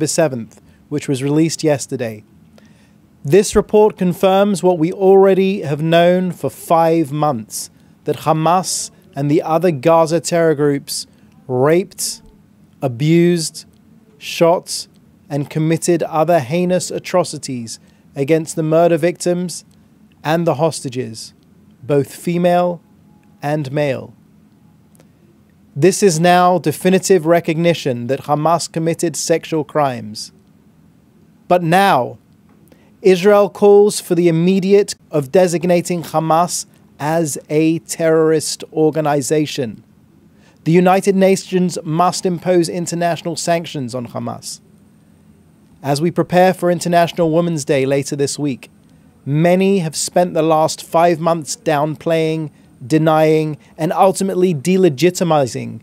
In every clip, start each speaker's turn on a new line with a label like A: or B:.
A: 7th, which was released yesterday. This report confirms what we already have known for 5 months, that Hamas and the other Gaza terror groups raped, abused, shot, and committed other heinous atrocities against the murder victims and the hostages, both female and male. This is now definitive recognition that Hamas committed sexual crimes. But now, Israel calls for the immediate of designating Hamas as a terrorist organization. The United Nations must impose international sanctions on Hamas. As we prepare for International Women's Day later this week, many have spent the last 5 months downplaying, denying, and ultimately delegitimizing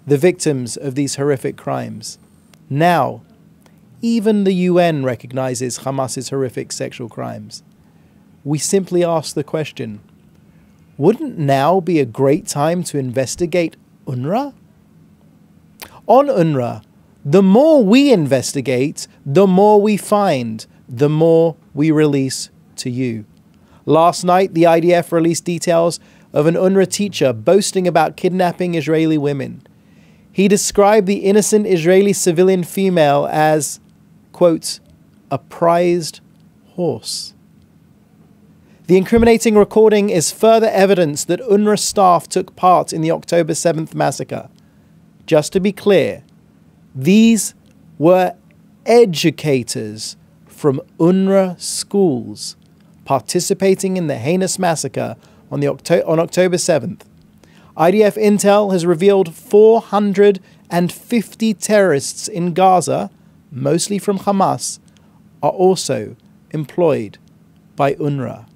A: the victims of these horrific crimes. Now, even the UN recognizes Hamas's horrific sexual crimes. We simply ask the question, wouldn't now be a great time to investigate UNRWA? On UNRWA, the more we investigate, the more we find, the more we release to you. Last night, the IDF released details of an UNRWA teacher boasting about kidnapping Israeli women. He described the innocent Israeli civilian female as, quote, a prized horse. The incriminating recording is further evidence that UNRWA staff took part in the October 7th massacre. Just to be clear, these were educators from UNRWA schools participating in the heinous massacre on October 7th. IDF intel has revealed 450 terrorists in Gaza, mostly from Hamas, are also employed by UNRWA.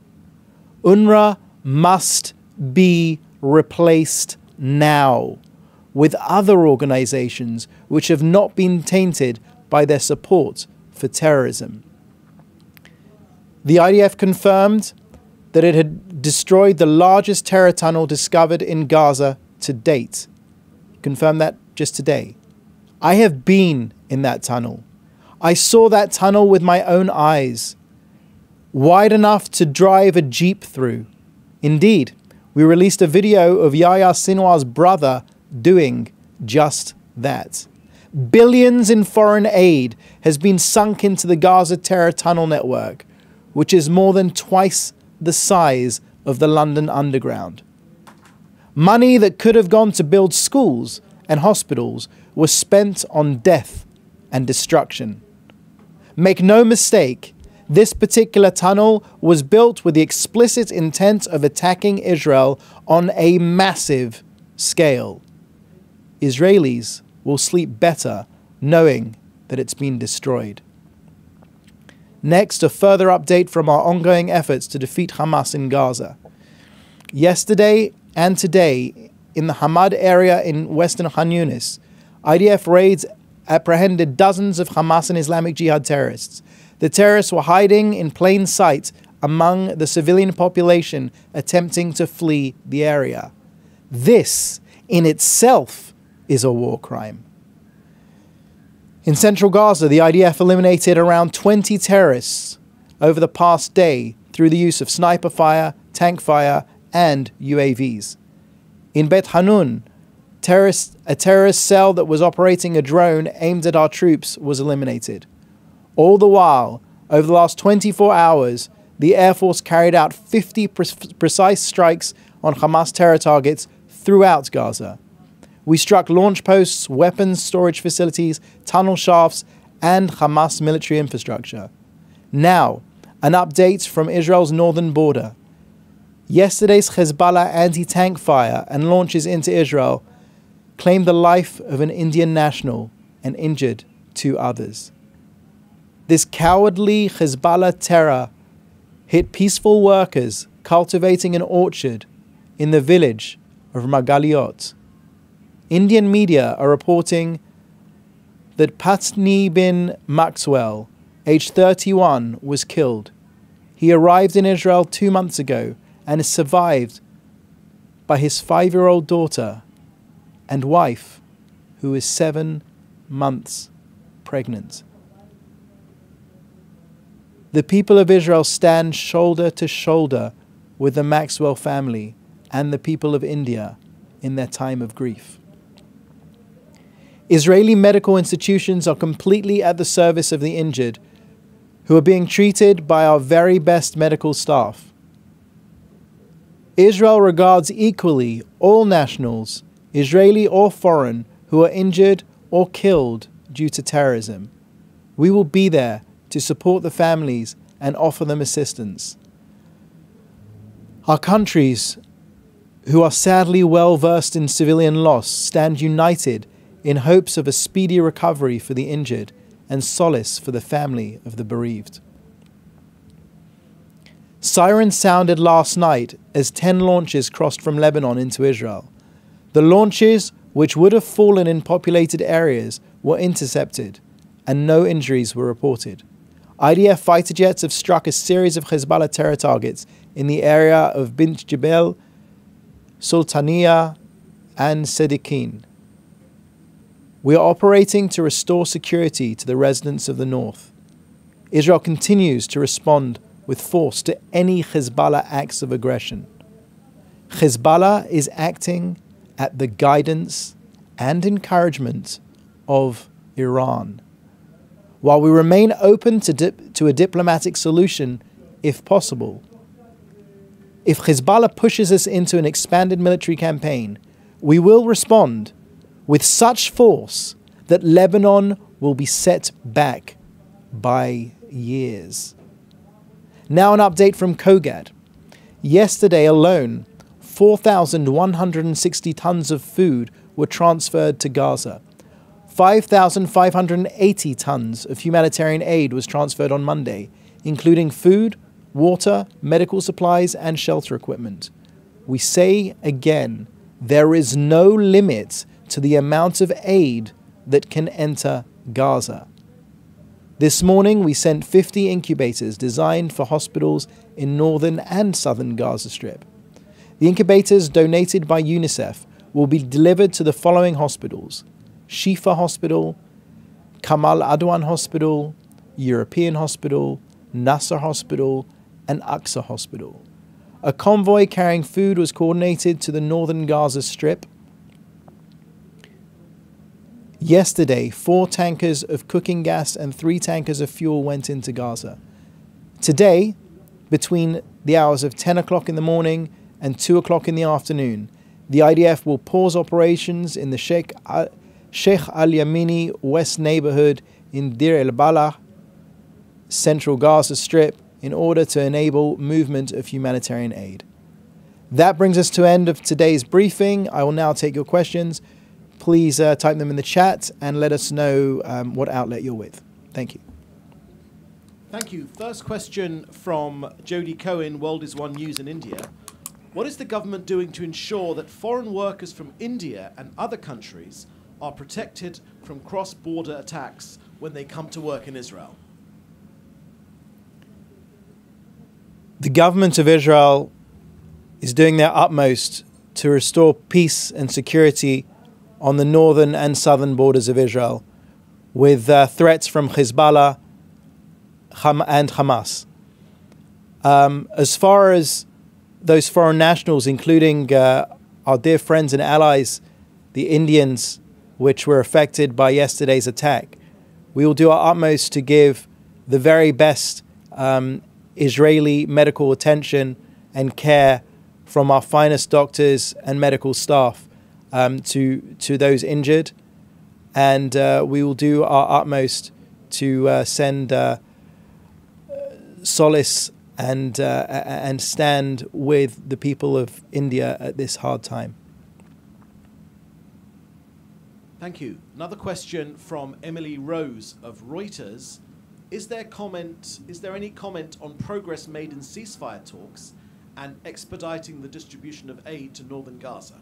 A: UNRWA must be replaced now with other organizations which have not been tainted by their support for terrorism. The IDF confirmed that it had destroyed the largest terror tunnel discovered in Gaza to date. Confirmed that just today. I have been in that tunnel. I saw that tunnel with my own eyes, wide enough to drive a jeep through. Indeed, we released a video of Yahya Sinwar's brother doing just that. Billions in foreign aid has been sunk into the Gaza terror tunnel network, which is more than twice the size of the London Underground. Money that could have gone to build schools and hospitals was spent on death and destruction. Make no mistake, this particular tunnel was built with the explicit intent of attacking Israel on a massive scale. Israelis will sleep better knowing that it's been destroyed. Next, a further update from our ongoing efforts to defeat Hamas in Gaza. Yesterday and today, in the Hamad area in western Khan Yunis, IDF raids apprehended dozens of Hamas and Islamic Jihad terrorists. The terrorists were hiding in plain sight among the civilian population attempting to flee the area. This, in itself, is a war crime. In central Gaza, the IDF eliminated around 20 terrorists over the past day through the use of sniper fire, tank fire, and UAVs. In Beit Hanun, a terrorist cell that was operating a drone aimed at our troops was eliminated. All the while, over the last 24 hours, the Air Force carried out 50 precise strikes on Hamas terror targets throughout Gaza. We struck launch posts, weapons storage facilities, tunnel shafts, and Hamas military infrastructure. Now, an update from Israel's northern border. Yesterday's Hezbollah anti-tank fire and launches into Israel claimed the life of an Indian national and injured 2 others. This cowardly Hezbollah terror hit peaceful workers cultivating an orchard in the village of Magaliot. Indian media are reporting that Patni bin Maxwell, aged 31, was killed. He arrived in Israel 2 months ago and is survived by his 5-year-old daughter and wife, who is 7 months pregnant. The people of Israel stand shoulder to shoulder with the Maxwell family and the people of India in their time of grief. Israeli medical institutions are completely at the service of the injured, who are being treated by our very best medical staff. Israel regards equally all nationals, Israeli or foreign, who are injured or killed due to terrorism. We will be there to support the families and offer them assistance. Our countries, who are sadly well versed in civilian loss, stand united in hopes of a speedy recovery for the injured and solace for the family of the bereaved. Sirens sounded last night as 10 launches crossed from Lebanon into Israel. The launches, which would have fallen in populated areas, were intercepted, and no injuries were reported. IDF fighter jets have struck a series of Hezbollah terror targets in the area of Bint Jebel, Sultaniya, and Sedikin. We are operating to restore security to the residents of the north. Israel continues to respond with force to any Hezbollah acts of aggression. Hezbollah is acting at the guidance and encouragement of Iran. While we remain open to a diplomatic solution, if possible, if Hezbollah pushes us into an expanded military campaign, we will respond with such force that Lebanon will be set back by years. Now an update from Kogad. Yesterday alone, 4,160 tons of food were transferred to Gaza. 5,580 tons of humanitarian aid was transferred on Monday, including food, water, medical supplies, and shelter equipment. We say again, there is no limit to the amount of aid that can enter Gaza. This morning, we sent 50 incubators designed for hospitals in northern and southern Gaza Strip. The incubators donated by UNICEF will be delivered to the following hospitals: Shifa Hospital, Kamal Adwan Hospital, European Hospital, Nasser Hospital, and Aqsa Hospital. A convoy carrying food was coordinated to the northern Gaza Strip. Yesterday, 4 tankers of cooking gas and 3 tankers of fuel went into Gaza. Today, between the hours of 10 o'clock in the morning and 2 o'clock in the afternoon, the IDF will pause operations in the Sheikh Al-Yamini West neighborhood in Deir el-Balah, central Gaza Strip, in order to enable movement of humanitarian aid. That brings us to the end of today's briefing. I will now take your questions. Please type them in the chat and let us know what outlet you're with. Thank you.
B: Thank you. First question from Jodie Cohen, World is One News in India. What is the government doing to ensure that foreign workers from India and other countries are protected from cross-border attacks when they come to work in Israel?
A: The government of Israel is doing their utmost to restore peace and security on the northern and southern borders of Israel, with threats from Hezbollah and Hamas. As far as those foreign nationals, including our dear friends and allies, the Indians, which were affected by yesterday's attack, we will do our utmost to give the very best Israeli medical attention and care from our finest doctors and medical staff to those injured, and we will do our utmost to send solace and stand with the people of India at this hard time.
B: Thank you. Another question from Emily Rose of Reuters. Is there any comment on progress made in ceasefire talks and expediting the distribution of aid to northern Gaza?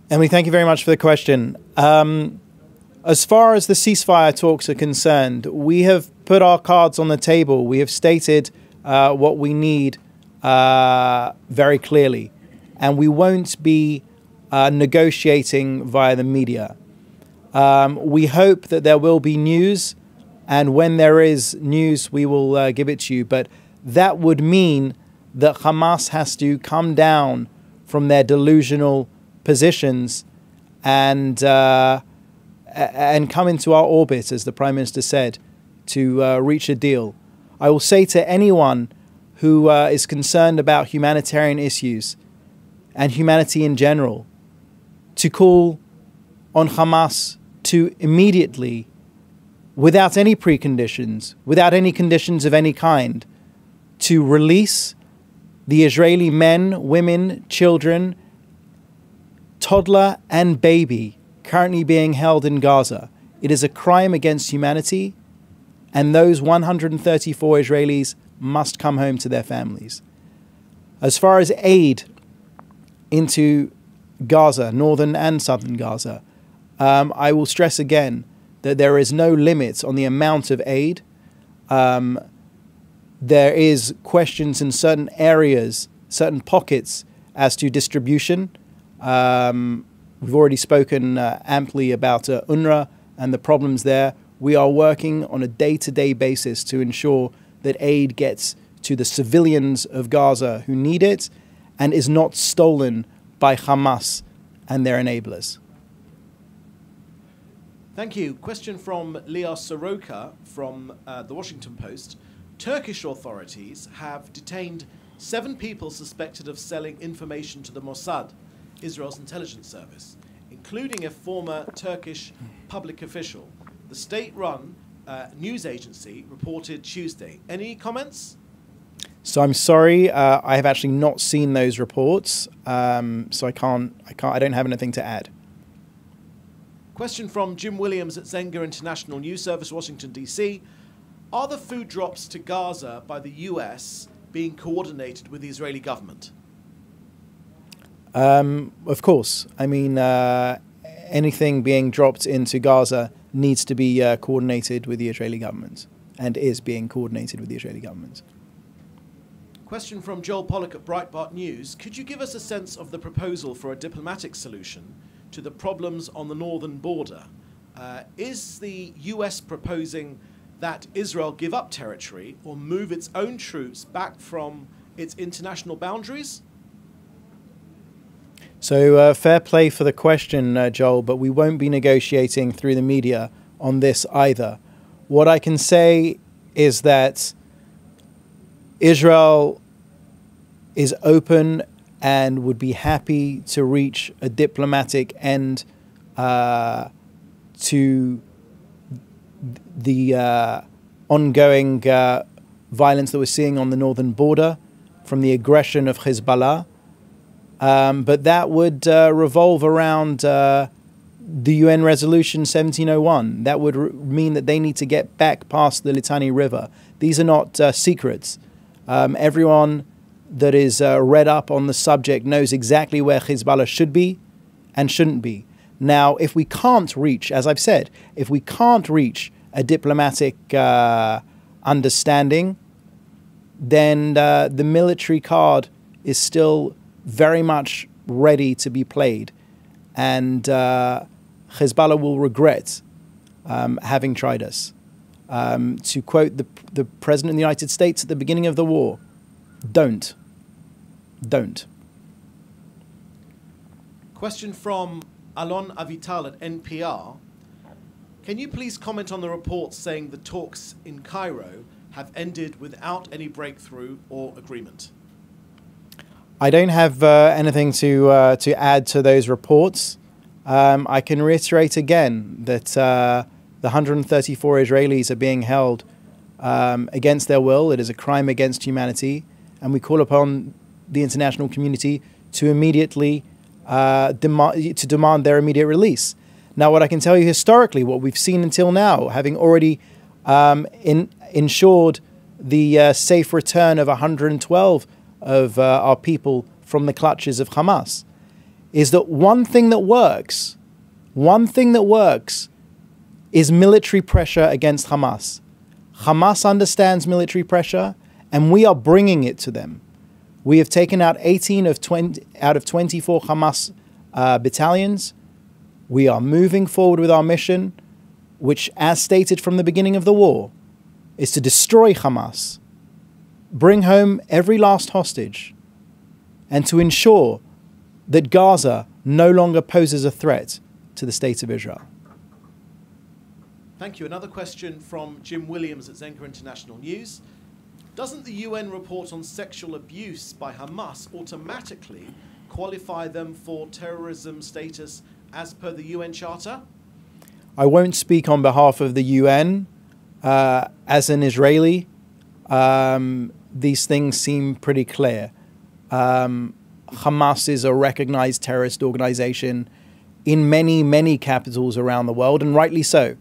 A: Emily, thank you very much for the question. As far as the ceasefire talks are concerned, we have put our cards on the table. We have stated what we need very clearly, and we won't be negotiating via the media. We hope that there will be news And when there is news, we will give it to you. But that would mean that Hamas has to come down from their delusional positions and come into our orbit, as the Prime Minister said, to reach a deal. I will say to anyone who is concerned about humanitarian issues and humanity in general, to call on Hamas to immediately, without any preconditions, without any conditions of any kind, to release the Israeli men, women, children, toddler and baby currently being held in Gaza. It is a crime against humanity, and those 134 Israelis must come home to their families. As far as aid into Gaza, northern and southern Gaza, I will stress again that there is no limit on the amount of aid. There is questions in certain areas, certain pockets as to distribution. We've already spoken amply about UNRWA and the problems there. We are working on a day-to-day basis to ensure that aid gets to the civilians of Gaza who need it and is not stolen by Hamas and their enablers.
B: Thank you. Question from Leah Soroka from the Washington Post. Turkish authorities have detained 7 people suspected of selling information to the Mossad, Israel's intelligence service, including a former Turkish public official. The state-run news agency reported Tuesday. Any comments?
A: So I'm sorry, I have actually not seen those reports, so I don't have anything to add.
B: Question from Jim Williams at Zenga International News Service, Washington, D.C. Are the food drops to Gaza by the US being coordinated with the Israeli government?
A: Of course. I mean, anything being dropped into Gaza needs to be coordinated with the Israeli government, and is being coordinated with the Israeli government.
B: Question from Joel Pollack at Breitbart News. Could you give us a sense of the proposal for a diplomatic solution to the problems on the northern border? Is the US proposing that Israel give up territory or move its own troops back from its international boundaries?
A: So fair play for the question, Joel, but we won't be negotiating through the media on this either. What I can say is that Israel is open and would be happy to reach a diplomatic end to the ongoing violence that we're seeing on the northern border from the aggression of Hezbollah. But that would revolve around the UN Resolution 1701. That would mean that they need to get back past the Litani River. These are not secrets. Everyone that is read up on the subject knows exactly where Hezbollah should be and shouldn't be. Now, if we can't reach, as I've said, if we can't reach a diplomatic understanding, then the military card is still very much ready to be played. And Hezbollah will regret having tried us. To quote the President of the United States at the beginning of the war, don't.
B: Question from Alon Avital at NPR. Can you please comment on the reports saying the talks in Cairo have ended without any breakthrough or agreement?
A: I don't have anything to add to those reports. I can reiterate again that the 134 Israelis are being held against their will. It is a crime against humanity, and we call upon the international community to immediately demand their immediate release. Now, what I can tell you historically, what we've seen until now, having already ensured the safe return of 112 of our people from the clutches of Hamas, is that one thing that works is military pressure against Hamas. Hamas understands military pressure, and we are bringing it to them. We have taken out 18 out of 24 Hamas battalions. We are moving forward with our mission. which, as stated from the beginning of the war, is to destroy Hamas, bring home every last hostage, and to ensure that Gaza no longer poses a threat to the state of Israel.
B: Thank you. Another question from Jim Williams at Zenka International News. Doesn't the UN report on sexual abuse by Hamas automatically qualify them for terrorism status as per the UN Charter?
A: I won't speak on behalf of the UN. As an Israeli, these things seem pretty clear. Hamas is a recognized terrorist organization in many, many capitals around the world, and rightly so.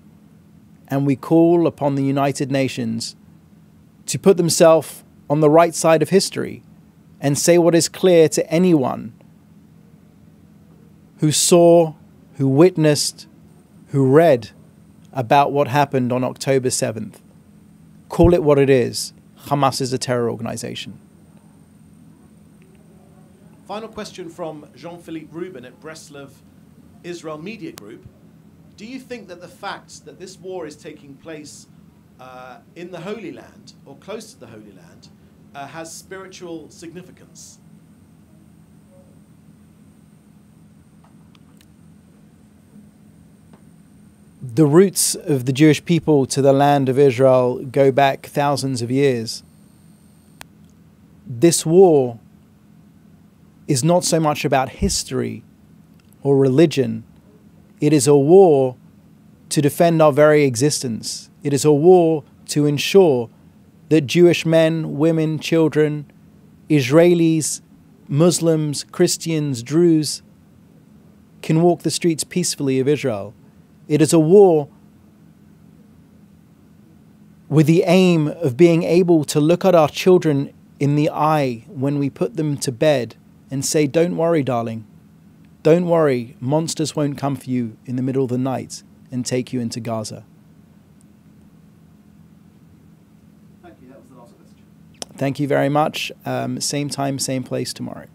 A: And we call upon the United Nations to put themselves on the right side of history and say what is clear to anyone who saw, who witnessed, who read about what happened on October 7th. Call it what it is. Hamas is a terror organization.
B: Final question from Jean-Philippe Rubin at Breslov Israel Media Group. Do you think that the fact that this war is taking place in the Holy Land, or close to the Holy Land, has spiritual significance?
A: The roots of the Jewish people to the land of Israel go back thousands of years. This war is not so much about history or religion. It is a war to defend our very existence. It is a war to ensure that Jewish men, women, children, Israelis, Muslims, Christians, Druze can walk the streets peacefully of Israel. It is a war with the aim of being able to look at our children in the eye when we put them to bed and say, "Don't worry, darling. Don't worry, monsters won't come for you in the middle of the night and take you into Gaza."
B: Thank you. That was the last question.
A: Thank you very much. Same time, same place tomorrow.